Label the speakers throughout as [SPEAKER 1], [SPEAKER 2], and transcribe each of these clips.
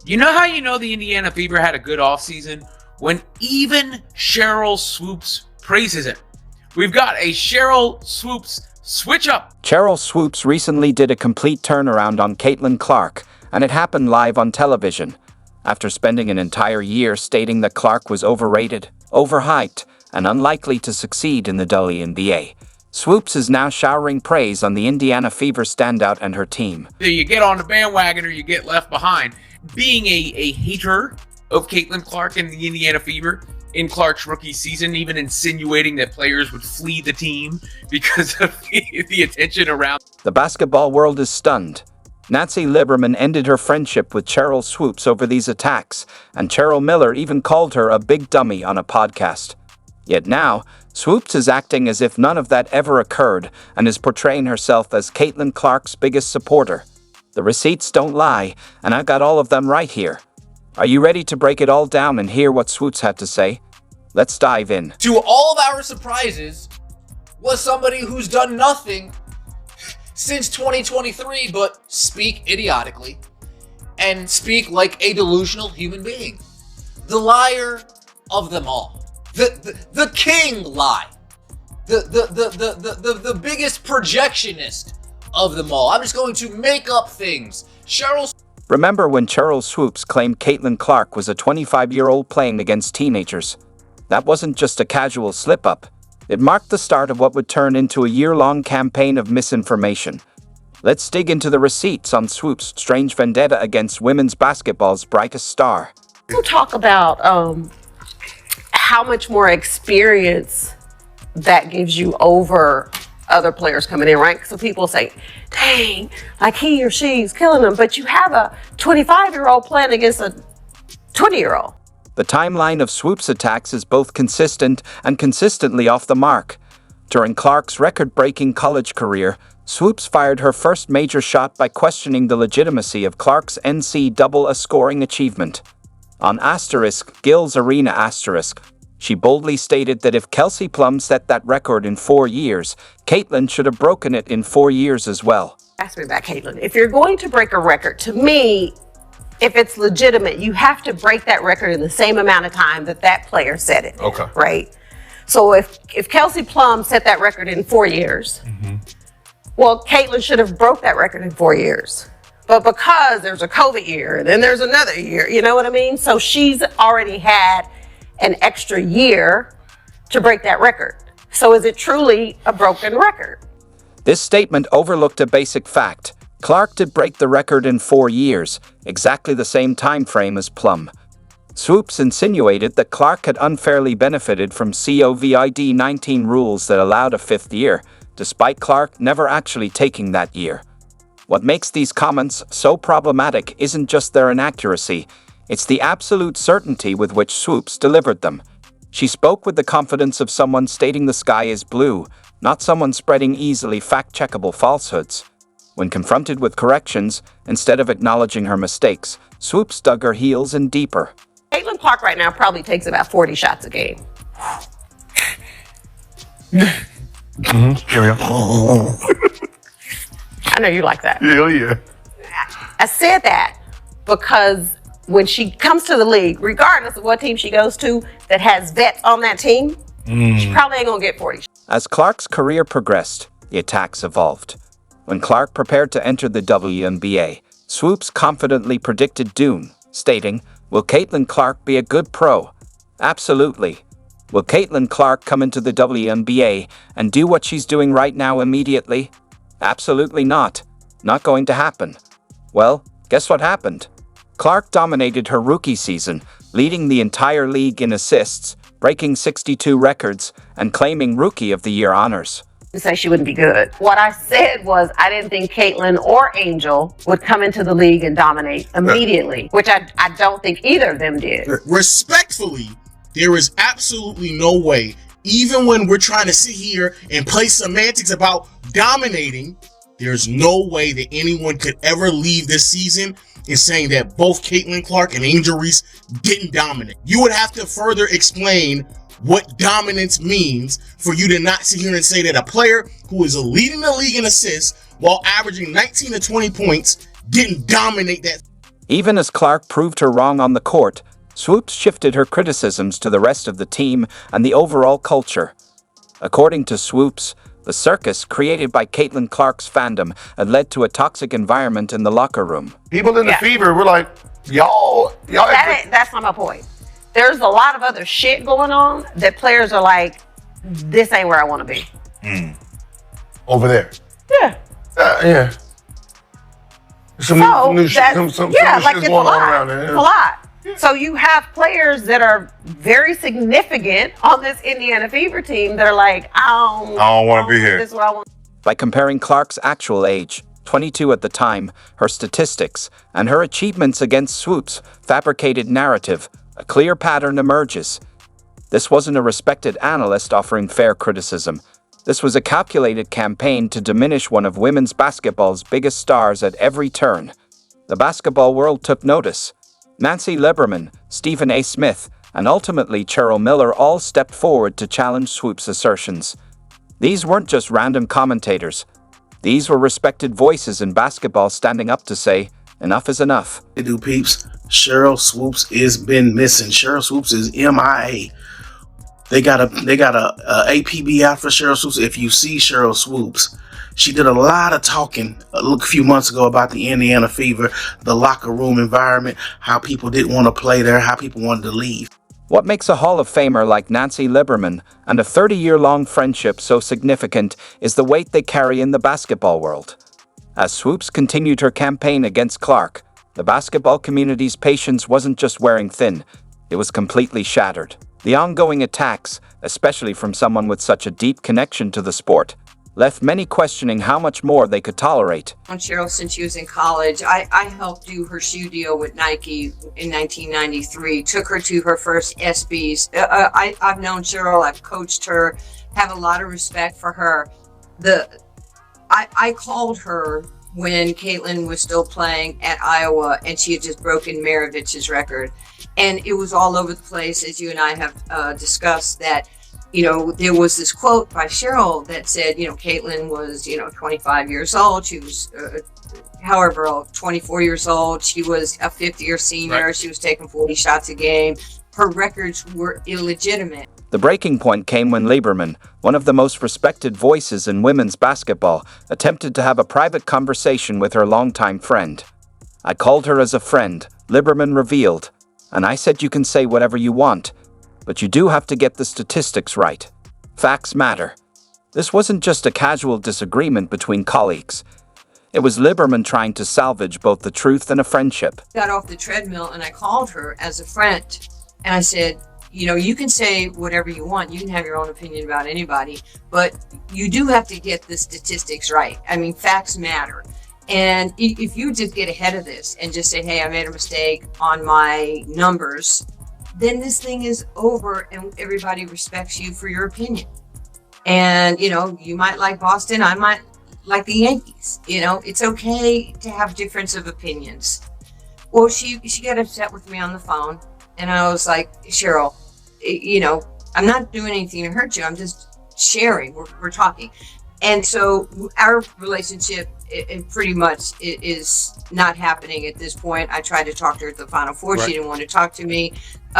[SPEAKER 1] You know how you know the Indiana Fever had a good offseason? When even Sheryl Swoopes praises it. We've got a Sheryl Swoopes switch up.
[SPEAKER 2] Sheryl Swoopes recently did a complete turnaround on Caitlin Clark, and it happened live on television. After spending an entire year stating that Clark was overrated, overhyped, and unlikely to succeed in the WNBA, Swoopes is now showering praise on the Indiana Fever standout and her team.
[SPEAKER 1] You get on the bandwagon or you get left behind. Being a hater of Caitlin Clark and the Indiana Fever in Clark's rookie season, even insinuating that players would flee the team because of the attention around.
[SPEAKER 2] The basketball world is stunned. Nancy Lieberman ended her friendship with Sheryl Swoopes over these attacks, and Cheryl Miller even called her a big dummy on a podcast. Yet now, Swoopes is acting as if none of that ever occurred and is portraying herself as Caitlin Clark's biggest supporter. The receipts don't lie, and I got all of them right here. Are you ready to break it all down and hear what Swoopes had to say? Let's dive in.
[SPEAKER 3] To all of our surprises, was somebody who's done nothing since 2023 but speak idiotically and speak like a delusional human being. The liar of them all. The king lie. The biggest projectionist of them all. I'm just going to make up things.
[SPEAKER 2] Remember when Sheryl Swoopes claimed Caitlin Clark was a 25-year-old playing against teenagers? That wasn't just a casual slip-up. It marked the start of what would turn into a year-long campaign of misinformation. Let's dig into the receipts on Swoopes' strange vendetta against women's basketball's brightest star.
[SPEAKER 4] We'll talk about how much more experience that gives you over other players coming in, right? So people say, dang, like he or she's killing them, but you have a 25-year-old playing against a 20-year-old.
[SPEAKER 2] The timeline of Swoopes' attacks is both consistent and consistently off the mark. During Clark's record-breaking college career, Swoopes fired her first major shot by questioning the legitimacy of Clark's NCAA scoring achievement. On Gil's Arena she boldly stated that if Kelsey Plum set that record in 4 years, Caitlin should have broken it in 4 years as well.
[SPEAKER 4] Ask me about Caitlin. If you're going to break a record, to me, if it's legitimate, you have to break that record in the same amount of time that player set it.
[SPEAKER 5] Okay.
[SPEAKER 4] Right? So if Kelsey Plum set that record in 4 years, well, Caitlin should have broke that record in 4 years. But because there's a COVID year and then there's another year, you know what I mean? So she's already had an extra year to break that record. So is it truly a broken record?
[SPEAKER 2] This statement overlooked a basic fact. Clark did break the record in 4 years, exactly the same time frame as Plum. Swoopes insinuated that Clark had unfairly benefited from COVID-19 rules that allowed a 5th year, despite Clark never actually taking that year. What makes these comments so problematic isn't just their inaccuracy, it's the absolute certainty with which Swoopes delivered them. She spoke with the confidence of someone stating the sky is blue, not someone spreading easily fact-checkable falsehoods. When confronted with corrections, instead of acknowledging her mistakes, Swoopes dug her heels in deeper.
[SPEAKER 4] Caitlin Clark right now probably takes about 40 shots a game.
[SPEAKER 5] Here we go.
[SPEAKER 4] I know you like that.
[SPEAKER 5] Yeah.
[SPEAKER 4] I said that because when she comes to the league, regardless of what team she goes to that has vets on that team, she probably ain't gonna get 40 shots.
[SPEAKER 2] As Clark's career progressed, the attacks evolved. When Clark prepared to enter the WNBA, Swoopes confidently predicted doom, stating, "Will Caitlin Clark be a good pro? Absolutely. Will Caitlin Clark come into the WNBA and do what she's doing right now immediately? Absolutely not. Not going to happen." Well, guess what happened? Clark dominated her rookie season, leading the entire league in assists, breaking 62 records, and claiming Rookie of the Year honors.
[SPEAKER 4] To say she wouldn't be good. What I said was I didn't think Caitlin or Angel would come into the league and dominate immediately, which I don't think either of them did.
[SPEAKER 6] Respectfully, there is absolutely no way, even when we're trying to sit here and play semantics about dominating, there's no way that anyone could ever leave this season in saying that both Caitlin Clark and Angel Reese didn't dominate. You would have to further explain what dominance means for you to not sit here and say that a player who is leading the league in assists while averaging 19 to 20 points didn't dominate that.
[SPEAKER 2] Even as Clark proved her wrong on the court, Swoopes shifted her criticisms to the rest of the team and the overall culture. According to Swoopes, the circus created by Caitlin Clark's fandom had led to a toxic environment in the locker room.
[SPEAKER 5] People in the fever were like, y'all.
[SPEAKER 4] That's not my point. There's a lot of other shit going on that players are like, this ain't where I want to be.
[SPEAKER 5] Over there.
[SPEAKER 4] Yeah.
[SPEAKER 5] Yeah. Some new shit going on around there.
[SPEAKER 4] It's a lot. So you have players that are very significant on this Indiana Fever team that are like, I
[SPEAKER 5] don't want to be here.
[SPEAKER 4] This is what I want.
[SPEAKER 2] By comparing Clark's actual age, 22 at the time, her statistics, and her achievements against Swoopes' fabricated narrative, a clear pattern emerges. This wasn't a respected analyst offering fair criticism. This was a calculated campaign to diminish one of women's basketball's biggest stars at every turn. The basketball world took notice. Nancy Lieberman, Stephen A. Smith, and ultimately Cheryl Miller all stepped forward to challenge Swoopes' assertions. These weren't just random commentators. These were respected voices in basketball standing up to say, enough is enough.
[SPEAKER 6] They do, peeps. Sheryl Swoopes has been missing. Sheryl Swoopes is MIA. They got a APB out for Sheryl Swoopes. If you see Sheryl Swoopes, she did a lot of talking a few months ago about the Indiana Fever, the locker room environment, how people didn't want to play there, how people wanted to leave.
[SPEAKER 2] What makes a Hall of Famer like Nancy Lieberman and a 30-year-long friendship so significant is the weight they carry in the basketball world. As Swoopes continued her campaign against Clark, the basketball community's patience wasn't just wearing thin, it was completely shattered. The ongoing attacks, especially from someone with such a deep connection to the sport, left many questioning how much more they could tolerate.
[SPEAKER 7] On Sheryl, since she was in college, I helped do her shoe deal with Nike in 1993, took her to her first SBs. I've known Sheryl, I've coached her, have a lot of respect for her. I called her when Caitlin was still playing at Iowa and she had just broken Maravich's record. And it was all over the place, as you and I have discussed, that there was this quote by Sheryl that said, Caitlin was, 25 years old. She was, 24 years old. She was a fifth-year senior. Right. She was taking 40 shots a game. Her records were illegitimate.
[SPEAKER 2] The breaking point came when Lieberman, one of the most respected voices in women's basketball, attempted to have a private conversation with her longtime friend. I called her as a friend, Lieberman revealed, and I said you can say whatever you want, but you do have to get the statistics right. Facts matter. This wasn't just a casual disagreement between colleagues. It was Lieberman trying to salvage both the truth and a friendship.
[SPEAKER 7] Got off the treadmill and I called her as a friend and I said, you can say whatever you want. You can have your own opinion about anybody, but you do have to get the statistics right. I mean, facts matter. And if you just get ahead of this and just say, hey, I made a mistake on my numbers, then this thing is over and everybody respects you for your opinion. And, you might like Boston, I might like the Yankees. It's okay to have difference of opinions. Well, she got upset with me on the phone and I was like, Sheryl, I'm not doing anything to hurt you. I'm just sharing. We're talking. And so our relationship it pretty much is not happening at this point. I tried to talk to her at the Final Four. Right. She didn't want to talk to me.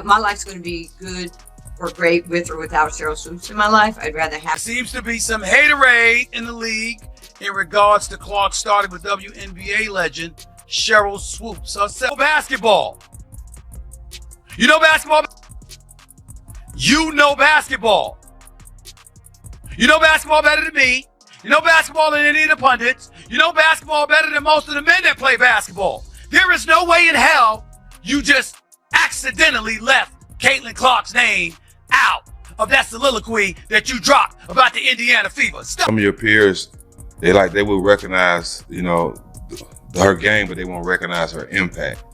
[SPEAKER 7] My life's going to be good or great with or without Sheryl Swoopes in my life. I'd rather have.
[SPEAKER 8] Seems to be some haterade in the league in regards to Clark starting with WNBA legend Sheryl Swoopes. Basketball. You know basketball? You know basketball. You know basketball better than me. You know basketball than any of the pundits. You know basketball better than most of the men that play basketball. There is no way in hell you just accidentally left Caitlin Clark's name out of that soliloquy that you dropped about the Indiana Fever. Stop.
[SPEAKER 9] Some of your peers, they will recognize, her game, but they won't recognize her impact.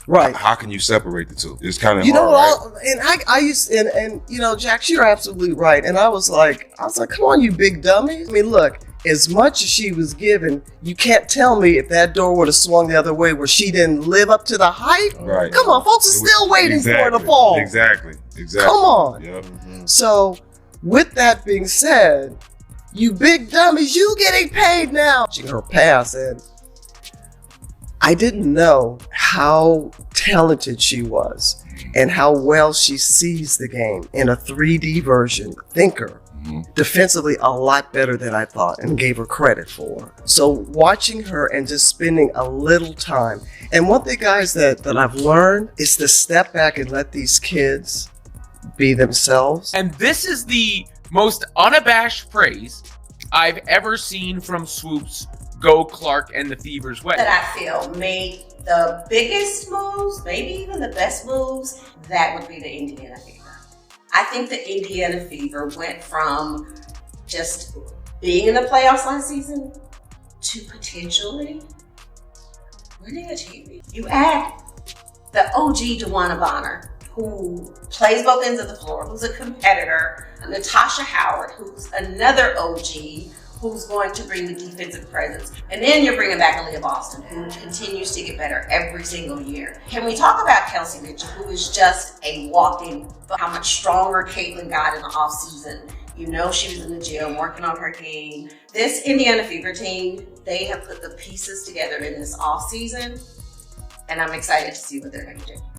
[SPEAKER 10] Right.
[SPEAKER 9] How can you separate the two? It's kind of
[SPEAKER 10] hard,
[SPEAKER 9] right?
[SPEAKER 10] And I used and Jax, you're absolutely right. And I was like, come on, you big dummy. I mean, look, as much as she was given, you can't tell me if that door would have swung the other way where she didn't live up to the hype.
[SPEAKER 9] Right.
[SPEAKER 10] Come on, folks are still waiting for her to fall.
[SPEAKER 9] Exactly.
[SPEAKER 10] Come on.
[SPEAKER 9] Yep.
[SPEAKER 10] So, with that being said, you big dummies, you getting paid now. Her pass, and I didn't know how talented she was and how well she sees the game in a 3D version. Thinker. Defensively, a lot better than I thought and gave her credit for. So watching her and just spending a little time. And one thing, guys, that I've learned is to step back and let these kids be themselves.
[SPEAKER 1] And this is the most unabashed praise I've ever seen from Swoopes go Clark and the Fever's way.
[SPEAKER 4] That I feel made the biggest moves, maybe even the best moves, that would be the Indiana Fever. I think the Indiana Fever went from just being in the playoffs last season to potentially winning a championship. You add the OG DeWanna Bonner, who plays both ends of the floor, who's a competitor, Natasha Howard, who's another OG, who's going to bring the defensive presence. And then you're bringing back Aaliyah Boston, who continues to get better every single year. Can we talk about Kelsey Mitchell, who is just a walking, how much stronger Caitlin got in the offseason. You know she was in the gym working on her game. This Indiana Fever team, they have put the pieces together in this offseason, and I'm excited to see what they're going to do.